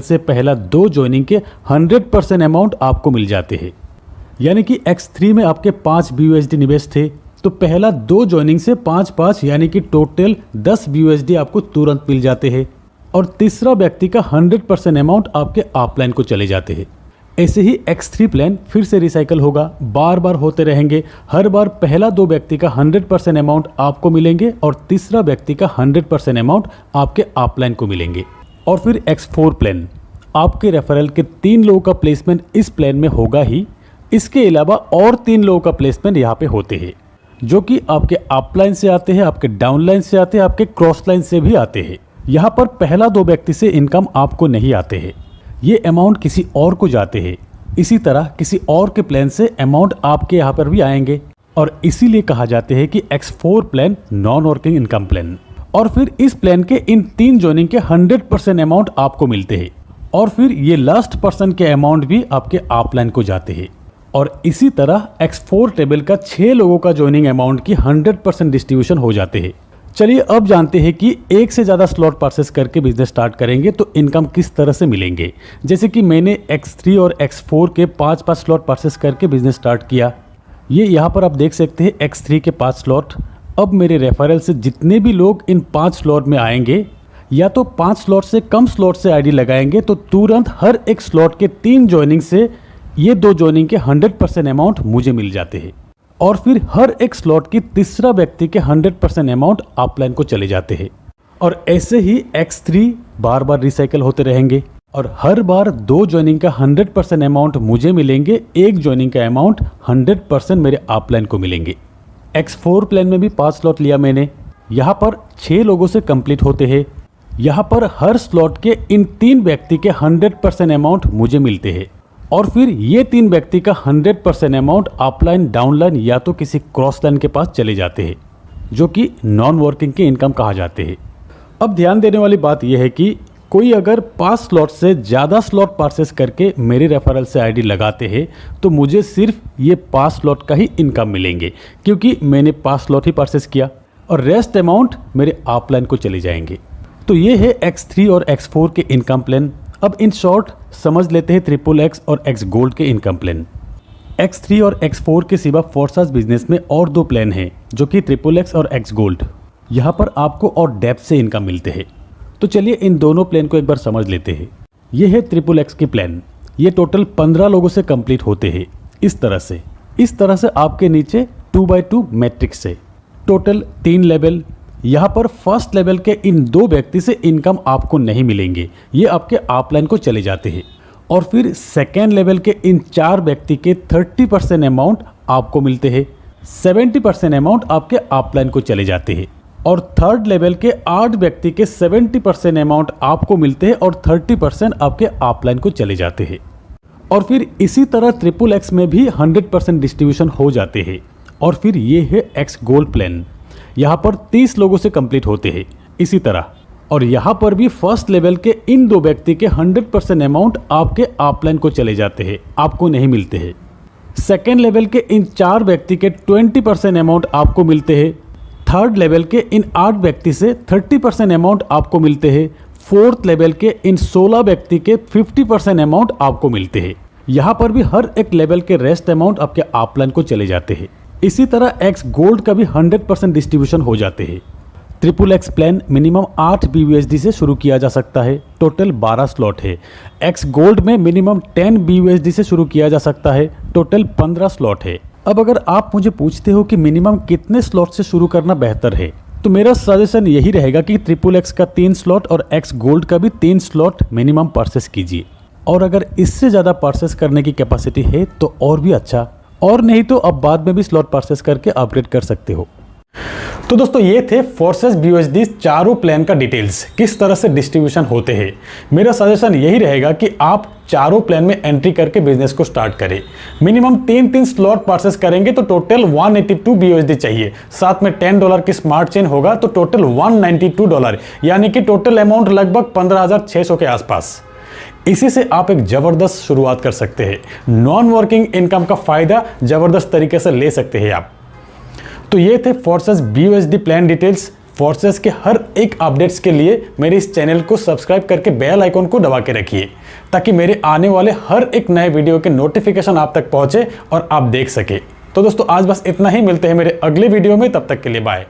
से पहला 2 ज्वाइनिंग के 100% अमाउंट आपको मिल जाते हैं। यानी कि X3 में आपके 5 BUSD निवेश थे, तो पहला 2 ज्वाइनिंग से 5-5 यानी कि टोटल 10 BUSD आपको तुरंत मिल जाते हैं और तीसरा व्यक्ति का 100% अमाउंट आपके अपलाइन को चले जाते हैं। ऐसे ही X3 प्लान फिर से रिसाइकल होगा, बार बार होते रहेंगे। हर बार पहला 2 व्यक्ति का 100% अमाउंट आपको मिलेंगे और तीसरा व्यक्ति का 100% अमाउंट आपके अपलाइन को मिलेंगे। और फिर X4 प्लान, आपके रेफरल के 3 लोगों का प्लेसमेंट इस प्लान में होगा ही। इसके अलावा और 3 लोगों का प्लेसमेंट यहाँ पे होते हैं, जो कि आपके अपलाइन से आते हैं, आपके डाउनलाइन से आते हैं, आपके क्रॉस लाइन से भी आते हैं। यहाँ पर पहला 2 व्यक्ति से इनकम आपको नहीं आते हैं, ये अमाउंट किसी और को जाते हैं। इसी तरह किसी और के प्लान से अमाउंट आपके यहाँ पर भी आएंगे और इसीलिए कहा जाते हैं कि X4 plan non working income plan. और फिर इस प्लान के इन 3 ज्वाइनिंग के 100% अमाउंट आपको मिलते हैं और फिर ये लास्ट पर्सन के अमाउंट भी आपके अपलाइन को जाते हैं। और इसी तरह X4 टेबल का 6 लोगों का ज्वाइनिंग अमाउंट की 100% डिस्ट्रीब्यूशन हो जाते हैं। चलिए अब जानते हैं कि एक से ज़्यादा स्लॉट परचेस करके बिजनेस स्टार्ट करेंगे तो इनकम किस तरह से मिलेंगे। जैसे कि मैंने X3 और X4 के 5-5 स्लॉट परचेस करके बिजनेस स्टार्ट किया। ये यहाँ पर आप देख सकते हैं X3 के 5 स्लॉट। अब मेरे रेफरल से जितने भी लोग इन 5 स्लॉट में आएंगे, या तो 5 स्लॉट से कम स्लॉट से आईडी लगाएंगे तो तुरंत हर एक स्लॉट के 3 ज्वाइनिंग से ये 2 ज्वाइनिंग के 100% अमाउंट मुझे मिल जाते हैं और फिर हर एक स्लॉट की तीसरा व्यक्ति के 100% अमाउंट अपलाइन को चले जाते हैं। और ऐसे ही X3 बार बार रिसाइकल होते रहेंगे और हर बार 2 ज्वाइनिंग का 100% अमाउंट मुझे मिलेंगे, 1 ज्वाइनिंग का अमाउंट 100% मेरे अपलाइन को मिलेंगे। X4 प्लान में भी 5 स्लॉट लिया मैंने, यहाँ पर 6 लोगों से कंप्लीट होते हैं। यहाँ पर हर स्लॉट के इन 3 व्यक्ति के 100% अमाउंट मुझे मिलते हैं और फिर ये 3 व्यक्ति का 100% अमाउंट अपलाइन, डाउनलाइन या तो किसी क्रॉस लाइन के पास चले जाते हैं, जो कि नॉन वर्किंग के इनकम कहा जाते हैं। अब ध्यान देने वाली बात यह है कि कोई अगर 5 स्लॉट से ज़्यादा स्लॉट परचेस करके मेरे रेफरल से आईडी लगाते हैं तो मुझे सिर्फ ये 5 स्लॉट का ही इनकम मिलेंगे, क्योंकि मैंने 5 स्लॉट ही परचेस किया और रेस्ट अमाउंट मेरे अपलाइन को चले जाएंगे। तो ये है X3 और X4 के इनकम प्लान। अब इन शॉर्ट समझ लेते हैं XXX और X गोल्ड के इनकम प्लान। X3 और X4 के सिवा फोर्सास बिजनेस में और 2 प्लान हैं, जो कि XXX और X गोल्ड। यहाँ पर आपको और डेप्थ से इनकम मिलते हैं। तो चलिए इन दोनों प्लान को एक बार समझ लेते हैं। ये है XXX की प्लान। ये टोटल 15 लोगों से कंप्लीट होते हैं। इस तरह से आपके नीचे 2x2 मैट्रिक्स है। Total 3 level. यहाँ पर फर्स्ट लेवल के इन 2 व्यक्ति से इनकम आपको नहीं मिलेंगे, ये आपके अपलाइन को चले जाते हैं। और फिर सेकेंड लेवल के इन 4 व्यक्ति के 30% अमाउंट आपको मिलते हैं, 70% अमाउंट आपके अपलाइन को चले जाते हैं। और थर्ड लेवल के 8 व्यक्ति के 70% अमाउंट आपको मिलते हैं और 30% आपके अपलाइन को चले जाते हैं। और फिर इसी तरह XXX में भी 100% डिस्ट्रीब्यूशन हो जाते हैं। और फिर ये है X गोल्ड प्लान। यहाँ पर 30 लोगों से कंप्लीट होते हैं इसी तरह। और यहाँ पर भी फर्स्ट लेवल के इन 2 व्यक्ति के 100% अमाउंट आपके अपलाइन को चले जाते हैं, आपको नहीं मिलते हैं। सेकेंड लेवल के इन 4 व्यक्ति के 20% अमाउंट आपको मिलते हैं। थर्ड लेवल के इन 8 व्यक्ति से 30% अमाउंट आपको मिलते हैं। फोर्थ लेवल के इन 16 व्यक्ति के 50% अमाउंट आपको मिलते हैं। यहाँ पर भी हर एक लेवल के रेस्ट अमाउंट आपके अपलाइन को चले जाते हैं। इसी तरह X गोल्ड का भी 100% डिस्ट्रीब्यूशन हो जाते हैं। XXX प्लान मिनिमम 8 BUSD से शुरू किया जा सकता है। टोटल 12 स्लॉट है। X गोल्ड में मिनिमम 10 BUSD से शुरू किया जा सकता है। टोटल 15 स्लॉट है। अब अगर आप मुझे पूछते हो कि मिनिमम कितने स्लॉट से शुरू करना बेहतर है, तो मेरा सजेशन यही रहेगा कि XXX का 3 स्लॉट और X गोल्ड का भी 3 स्लॉट मिनिमम परचेस कीजिए। और अगर इससे ज़्यादा परचेस करने की कैपेसिटी है तो और भी अच्छा, और नहीं तो अब बाद में भी स्लॉट परचेस करके अपग्रेड कर सकते हो। तो दोस्तों ये थे फोर्सेस BUSD चारों प्लान का डिटेल्स, किस तरह से डिस्ट्रीब्यूशन होते हैं। मेरा सजेशन यही रहेगा कि आप चारों प्लान में एंट्री करके बिजनेस को स्टार्ट करें। मिनिमम 3 स्लॉट परचेस करेंगे तो टोटल 182 BUSD चाहिए। साथ में $10 की स्मार्ट चेन होगा तो टोटल $192, यानी कि टोटल अमाउंट लगभग 15,600 के आसपास। इसी से आप एक जबरदस्त शुरुआत कर सकते हैं। नॉन वर्किंग इनकम का फायदा जबरदस्त तरीके से ले सकते हैं आप। तो ये थे forces BUSD plan details. Forces के हर एक अपडेट्स के लिए मेरे इस चैनल को सब्सक्राइब करके बेल आइकन को दबा के रखिए, ताकि मेरे आने वाले हर एक नए वीडियो के नोटिफिकेशन आप तक पहुंचे और आप देख सके। तो दोस्तों आज बस इतना ही, मिलते हैं मेरे अगले वीडियो में, तब तक के लिए बाय।